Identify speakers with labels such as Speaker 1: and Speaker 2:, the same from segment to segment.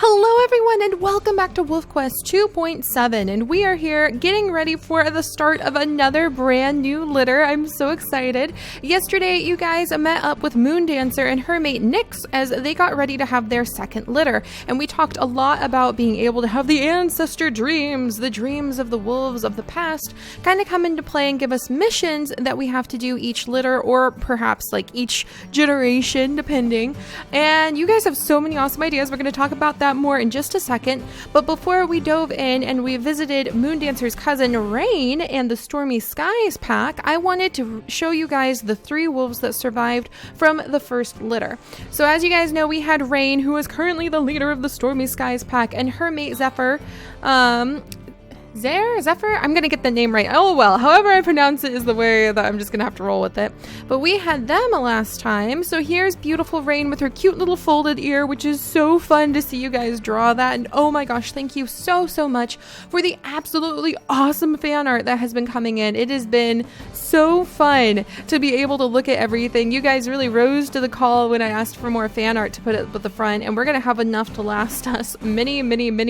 Speaker 1: Hello everyone and welcome back to Wolf Quest 2.7, and we are here getting ready for the start of another brand new litter. I'm so excited. Yesterday you guys met up with Moon Dancer and her mate Nyx as they got ready to have their second litter, and we talked a lot about being able to have the Ancestor dreams, the dreams of the wolves of the past, kind of come into play and give us missions that we have to do each litter, or perhaps like each generation depending. And you guys have so many awesome ideas. We're going to talk about that more in just a second, but before we dove in and we visited Moon Dancer's cousin Rain and the Stormy Skies pack, I wanted to show you guys the 3 wolves that survived from the first litter. So as you guys know, we had Rain, who is currently the leader of the Stormy Skies pack, and her mate Zephyr, Zephyr? I'm gonna get the name right. Oh well, however I pronounce it is the way that I'm just gonna have to roll with it. But we had them last time. So here's beautiful Rain with her cute little folded ear, which is so fun to see you guys draw that. And oh my gosh, thank you so much for the absolutely awesome fan art that has been coming in. It has been so fun to be able to look at everything. You guys really rose to the call when I asked for more fan art to put it with the front, and we're gonna have enough to last us many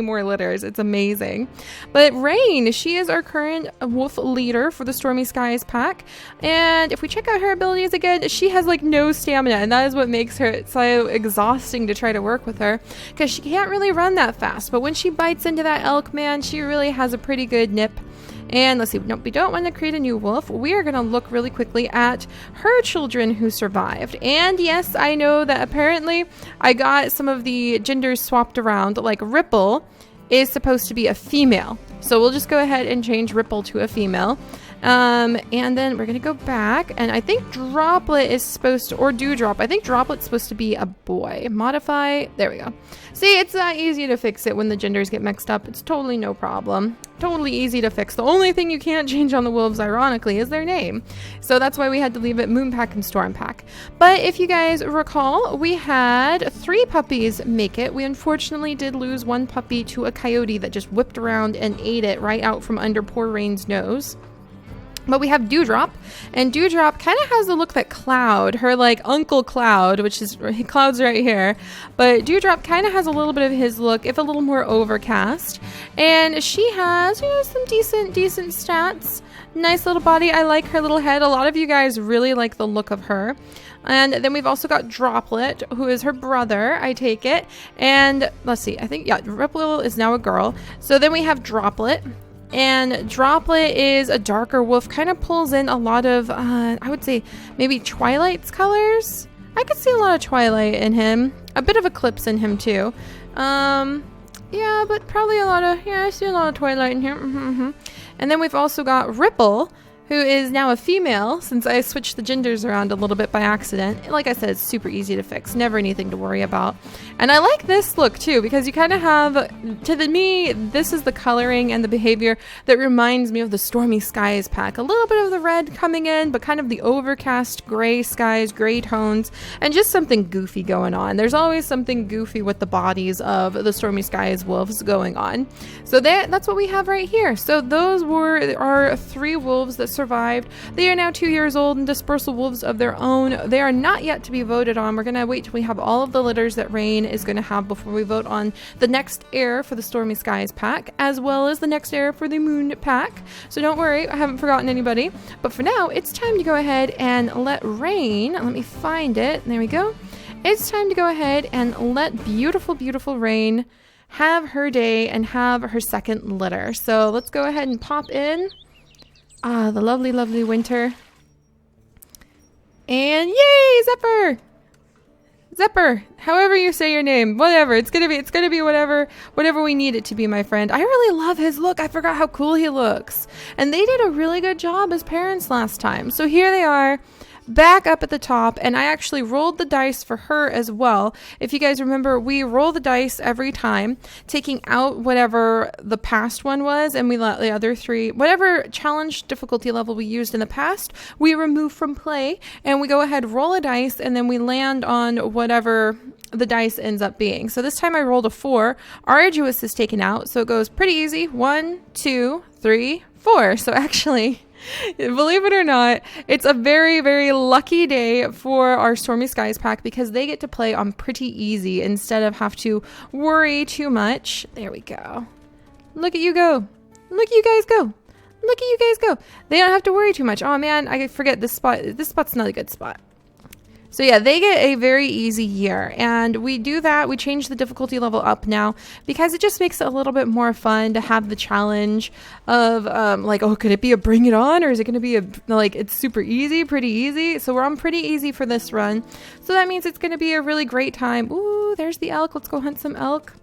Speaker 1: more litters. It's amazing. But Rain, she is our current wolf leader for the Stormy Skies pack, and if we check out her abilities again, she has like no stamina, and that is what makes her so exhausting to try to work with her, because she can't really run that fast, but when she bites into that elk, man, she really has a pretty good nip. And let's see, nope, we don't want to create a new wolf. We are going to look really quickly at her children who survived. And yes, I know that apparently I got some of the genders swapped around, like Ripple is supposed to be a female. So we'll just go ahead and change Ripple to a female. And then we're going to go back, and I think Droplet is supposed to, or Dewdrop, I think Droplet's supposed to be a boy. Modify, there we go. See, it's that easy to fix it when the genders get mixed up. It's totally no problem. Totally easy to fix. The only thing you can't change on the wolves, ironically, is their name. So that's why we had to leave it Moon Pack and Storm Pack. But if you guys recall, we had 3 puppies make it. We unfortunately did lose 1 puppy to a coyote that just whipped around and ate it right out from under poor Rain's nose. But we have Dewdrop, and Dewdrop kind of has the look that Cloud, her like Uncle Cloud, which is Cloud's right here, but Dewdrop kind of has a little bit of his look, if a little more overcast, and she has, you know, some decent stats. Nice little body. I like her little head. A lot of you guys really like the look of her. And then we've also got Droplet, who is her brother, I take it, and let's see, I think, yeah, Ripple is now a girl. So then we have Droplet. And Droplet is a darker wolf, kind of pulls in a lot of, I would say, maybe Twilight's colors. I could see a lot of Twilight in him. A bit of Eclipse in him, too. Yeah, but probably a lot of, yeah, I see a lot of Twilight in here. And then we've also got Ripple, who is now a female, since I switched the genders around a little bit by accident. Like I said, it's super easy to fix, never anything to worry about. And I like this look too, because you kind of have, me, this is the coloring and the behavior that reminds me of the Stormy Skies pack. A little bit of the red coming in, but kind of the overcast gray skies, gray tones, and just something goofy going on. There's always something goofy with the bodies of the Stormy Skies wolves going on. So that's what we have right here. So those were our 3 wolves that survived. They are now 2 years old and dispersal wolves of their own. They are not yet to be voted on. We're going to wait till we have all of the litters that Rain is going to have before we vote on the next heir for the Stormy Skies pack, as well as the next heir for the Moon pack. So don't worry, I haven't forgotten anybody. But for now, it's time to go ahead and let Rain, let me find it. There we go. It's time to go ahead and let beautiful Rain have her day and have her second litter. So let's go ahead and pop in. Ah, the lovely winter. And yay, Zephyr, however you say your name, whatever, it's gonna be whatever we need it to be, my friend. I really love his look. I forgot how cool he looks. And they did a really good job as parents last time. So here they are, back up at the top, and I actually rolled the dice for her as well. If you guys remember, we roll the dice every time, taking out whatever the past one was, and we let the other 3, whatever challenge difficulty level we used in the past, we remove from play, and we go ahead, roll a dice, and then we land on whatever the dice ends up being. So this time I rolled a 4. Arduous is taken out, so it goes pretty easy. 1, 2, 3, 4. So actually, Believe it or not, it's a very, very lucky day for our Stormy Skies pack because they get to play on pretty easy instead of have to worry too much. There we go. Look at you go. Look at you guys go. Look at you guys go. They don't have to worry too much. Oh man, I forget this spot. This spot's not a good spot. So yeah, they get a very easy year, and we do that. We change the difficulty level up now because it just makes it a little bit more fun to have the challenge of like, oh, could it be a bring it on, or is it going to be a like it's super easy, pretty easy? So we're on pretty easy for this run. So that means it's going to be a really great time. Ooh, there's the elk. Let's go hunt some elk.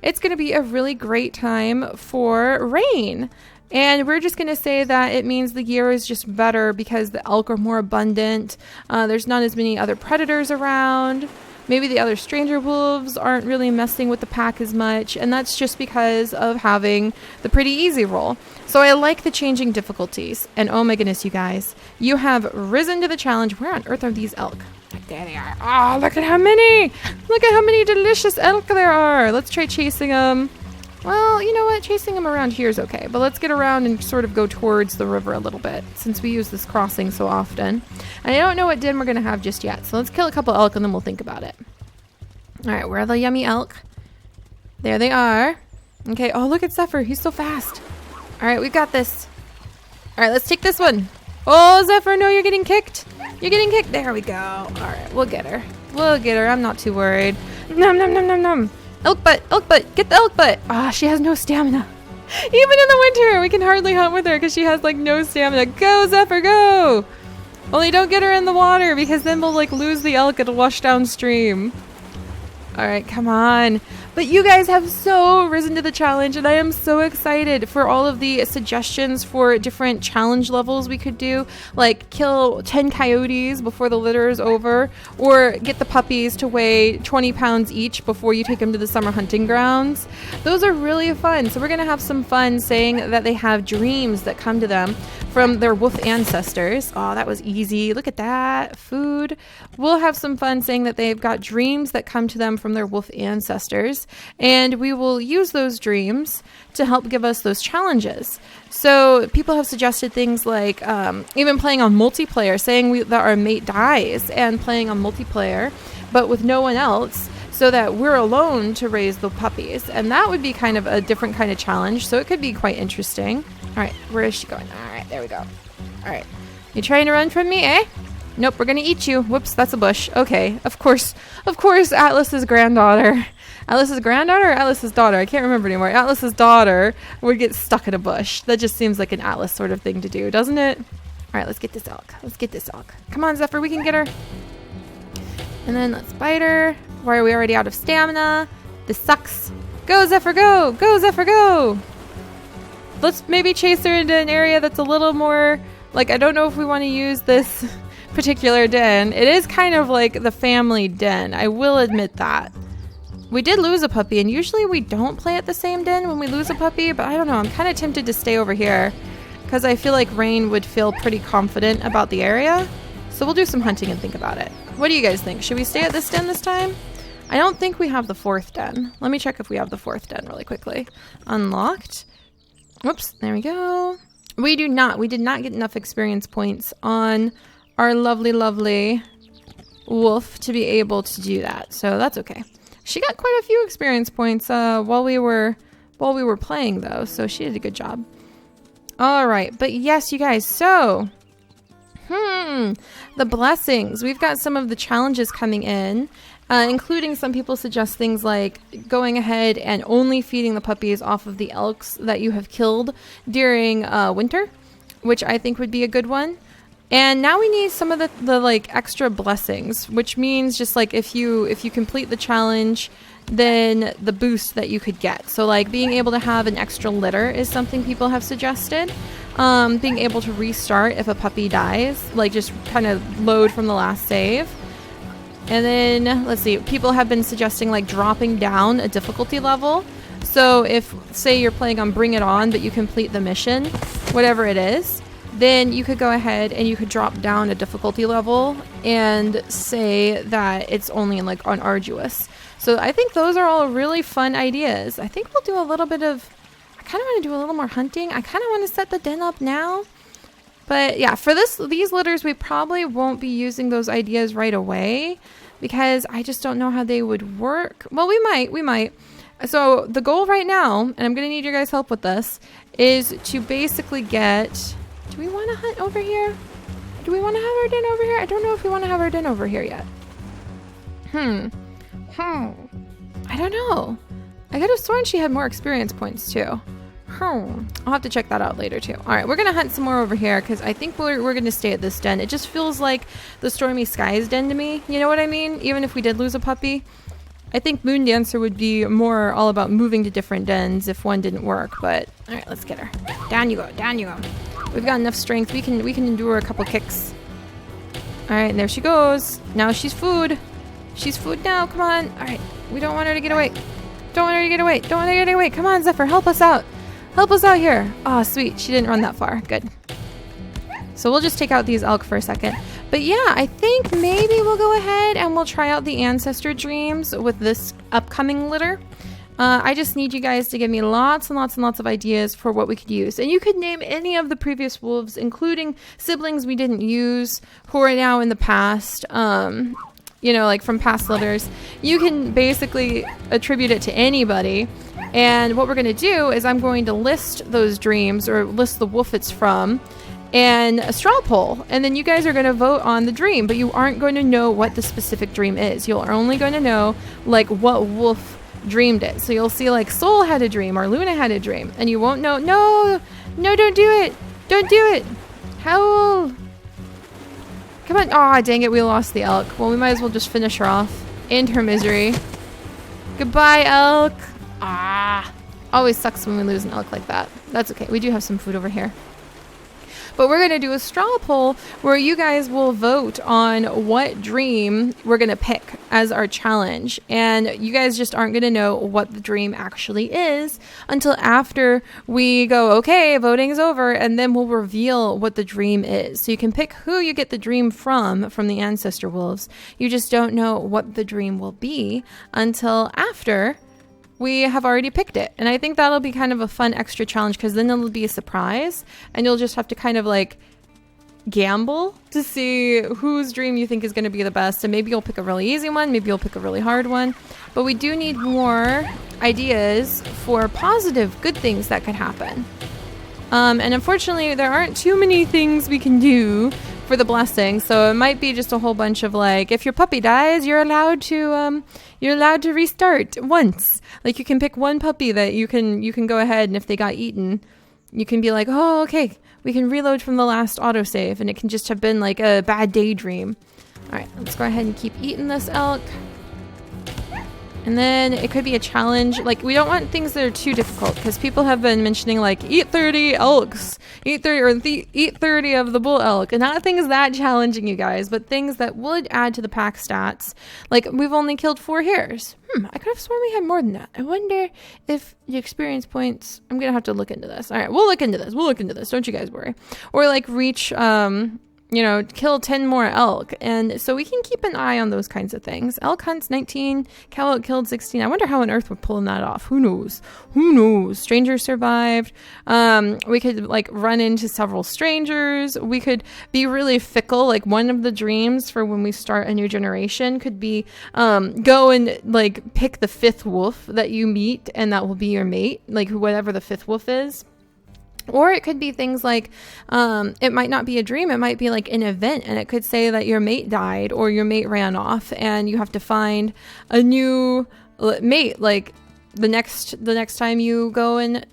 Speaker 1: It's going to be a really great time for rain. And we're just going to say that it means the year is just better because the elk are more abundant. There's not as many other predators around. Maybe the other stranger wolves aren't really messing with the pack as much. And that's just because of having the pretty easy roll. So I like the changing difficulties. And oh my goodness, you guys, you have risen to the challenge. Where on earth are these elk? There they are. Oh, look at how many. Look at how many delicious elk there are. Let's try chasing them. Well, you know what? Chasing them around here is okay. But let's get around and sort of go towards the river a little bit since we use this crossing so often. And I don't know what den we're going to have just yet. So let's kill a couple elk and then we'll think about it. All right, where are the yummy elk? There they are. Okay. Oh, look at Zephyr. He's so fast. All right, we've got this. All right, let's take this one. Oh, Zephyr, no, you're getting kicked. You're getting kicked. There we go. All right, we'll get her. We'll get her. I'm not too worried. Nom, nom, nom, nom, nom. Elk butt, get the elk butt. Ah, she has no stamina. Even in the winter, we can hardly hunt with her because she has like no stamina. Go, Zephyr, go. Only don't get her in the water because then we'll like lose the elk. It'll wash downstream. All right, come on. But you guys have so risen to the challenge, and I am so excited for all of the suggestions for different challenge levels we could do, like kill 10 coyotes before the litter is over, or get the puppies to weigh 20 pounds each before you take them to the summer hunting grounds. Those are really fun. So we're going to have some fun saying that they have dreams that come to them from their wolf ancestors. Oh, that was easy. Look at that. Food. We'll have some fun saying that they've got dreams that come to them from their wolf ancestors. And we will use those dreams to help give us those challenges. So people have suggested things like even playing on multiplayer, saying that our mate dies and playing on multiplayer, but with no one else, so that we're alone to raise the puppies. And that would be kind of a different kind of challenge. So it could be quite interesting. All right, where is she going? All right, there we go. All right, you trying to run from me, eh? Nope, we're gonna eat you. Whoops, that's a bush. Okay, of course, Atlas's granddaughter. Atlas's granddaughter or Atlas's daughter? I can't remember anymore. Atlas's daughter would get stuck in a bush. That just seems like an Atlas sort of thing to do, doesn't it? All right, let's get this elk. Let's get this elk. Come on, Zephyr, we can get her. And then let's bite her. Why are we already out of stamina? This sucks. Go, Zephyr, go! Go, Zephyr, go! Let's maybe chase her into an area that's a little more... Like, I don't know if we want to use this particular den. It is kind of like the family den. I will admit that. We did lose a puppy, and usually we don't play at the same den when we lose a puppy, but I don't know. I'm kind of tempted to stay over here because I feel like Rain would feel pretty confident about the area. So we'll do some hunting and think about it. What do you guys think? Should we stay at this den this time? I don't think we have the fourth den. Let me check if we have the fourth den really quickly. Unlocked. Whoops, there we go. We do not. We did not get enough experience points on our lovely, lovely wolf to be able to do that. So that's okay. She got quite a few experience points while we were playing though, so she did a good job. All right, but yes, you guys, so the blessings. We've got some of the challenges coming in, including some people suggest things like going ahead and only feeding the puppies off of the elks that you have killed during winter, which I think would be a good one. And now we need some of the like extra blessings, which means just like if you complete the challenge, then the boost that you could get. So like being able to have an extra litter is something people have suggested. Being able to restart if a puppy dies, like just kind of load from the last save. And then let's see, people have been suggesting like dropping down a difficulty level. So if say you're playing on Bring It On, but you complete the mission, whatever it is, then you could go ahead and you could drop down a difficulty level and say that it's only like on Arduous. So I think those are all really fun ideas. I think we'll do a little bit of, I kind of want to do a little more hunting. I kind of want to set the den up now. But yeah, for these litters, we probably won't be using those ideas right away because I just don't know how they would work. Well, we might. So the goal right now, and I'm going to need your guys' help with this, is to basically get... Do we want to hunt over here? Do we want to have our den over here? I don't know if we want to have our den over here yet. I don't know. I could have sworn she had more experience points too. I'll have to check that out later too. All right, we're gonna hunt some more over here because I think we're gonna stay at this den. It just feels like the Stormy Skies den to me. You know what I mean? Even if we did lose a puppy, I think Moon Dancer would be more all about moving to different dens if one didn't work. But all right, let's get her. Down you go. Down you go. We've got enough strength. We can endure a couple kicks. All right, and there she goes. Now she's food. She's food now. Come on. All right, we don't want her to get away. Don't want her to get away. Don't want her to get away. Come on, Zephyr, help us out. Help us out here. Oh, sweet. She didn't run that far. Good. So we'll just take out these elk for a second. But yeah, I think maybe we'll go ahead and we'll try out the Ancestor dreams with this upcoming litter. I just need you guys to give me lots and lots and lots of ideas for what we could use. And you could name any of the previous wolves, including siblings we didn't use who are now in the past. You know, like from past litters. You can basically attribute it to anybody. And what we're going to do is I'm going to list those dreams or list the wolf it's from and a straw poll. And then you guys are going to vote on the dream, but you aren't going to know what the specific dream is. You're only going to know like what wolf dreamed it. So you'll see like Soul had a dream or Luna had a dream and you won't know. No, don't do it. Don't do it. Howl. Come on. Aw, dang it. We lost the elk. Well, we might as well just finish her off. End her misery. Goodbye, elk. Ah, always sucks when we lose an elk like that. That's okay. We do have some food over here. But we're going to do a straw poll where you guys will vote on what dream we're going to pick as our challenge. And you guys just aren't going to know what the dream actually is until after we go, okay, voting's over, and then we'll reveal what the dream is. So you can pick who you get the dream from the Ancestor wolves. You just don't know what the dream will be until after we have already picked it. And I think that'll be kind of a fun extra challenge because then it'll be a surprise and you'll just have to kind of like gamble to see whose dream you think is going to be the best. And maybe you'll pick a really easy one, maybe you'll pick a really hard one. But we do need more ideas for positive, good things that could happen. And unfortunately, there aren't too many things we can do for the blessing, so it might be just a whole bunch of like, if your puppy dies, you're allowed to restart once. Like you can pick one puppy that you can go ahead, and if they got eaten, you can be like, oh, okay, we can reload from the last autosave, and it can just have been like a bad daydream. All right, let's go ahead and keep eating this elk. And then it could be a challenge. Like, we don't want things that are too difficult because people have been mentioning like eat 30 elks, eat 30 of the bull elk, and not things that challenging, you guys, but things that would add to the pack stats. Like we've only killed 4 hares. I could have sworn we had more than that. I wonder if the experience points. I'm gonna have to look into this. All right, we'll look into this. Don't you guys worry. Or like reach kill 10 more elk. And so we can keep an eye on those kinds of things. Elk hunts 19, cow elk killed 16. I wonder how on earth we're pulling that off. Who knows? Strangers survived. We could like run into several strangers. We could be really fickle. Like one of the dreams for when we start a new generation could be go and like pick the 5th wolf that you meet, and that will be your mate, like whatever the 5th wolf is. Or it could be things like, it might not be a dream, it might be like an event, and it could say that your mate died or your mate ran off and you have to find a new mate, like the next time you go to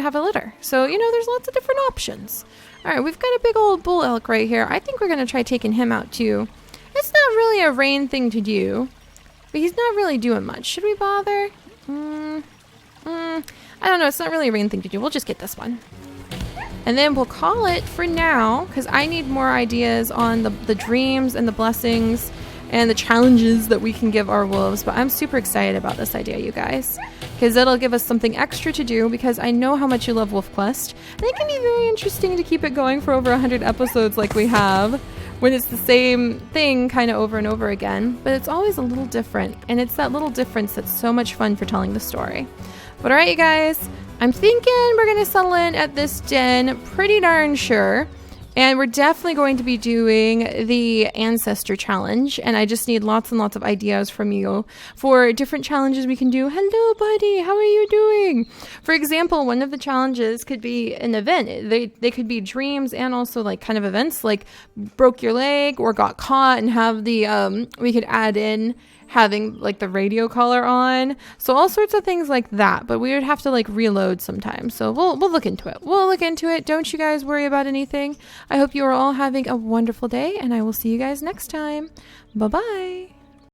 Speaker 1: have a litter. So, there's lots of different options. All right, we've got a big old bull elk right here. I think we're going to try taking him out too. It's not really a rain thing to do, but he's not really doing much. Should we bother? I don't know. It's not really a rain thing to do. We'll just get this one. And then we'll call it for now because I need more ideas on the dreams and the blessings and the challenges that we can give our wolves. But I'm super excited about this idea, you guys, because it'll give us something extra to do because I know how much you love Wolf Quest. And it can be very interesting to keep it going for over 100 episodes like we have when it's the same thing kind of over and over again. But it's always a little different. And it's that little difference that's so much fun for telling the story. But all right, you guys, I'm thinking we're going to settle in at this den, pretty darn sure. And we're definitely going to be doing the Ancestor challenge. And I just need lots and lots of ideas from you for different challenges we can do. Hello, buddy. How are you doing? For example, one of the challenges could be an event. They could be dreams and also like kind of events like broke your leg or got caught, and have the, we could add in having like the radio collar on. So all sorts of things like that, but we would have to like reload sometimes. So we'll look into it. We'll look into it. Don't you guys worry about anything. I hope you are all having a wonderful day, and I will see you guys next time. Bye-bye.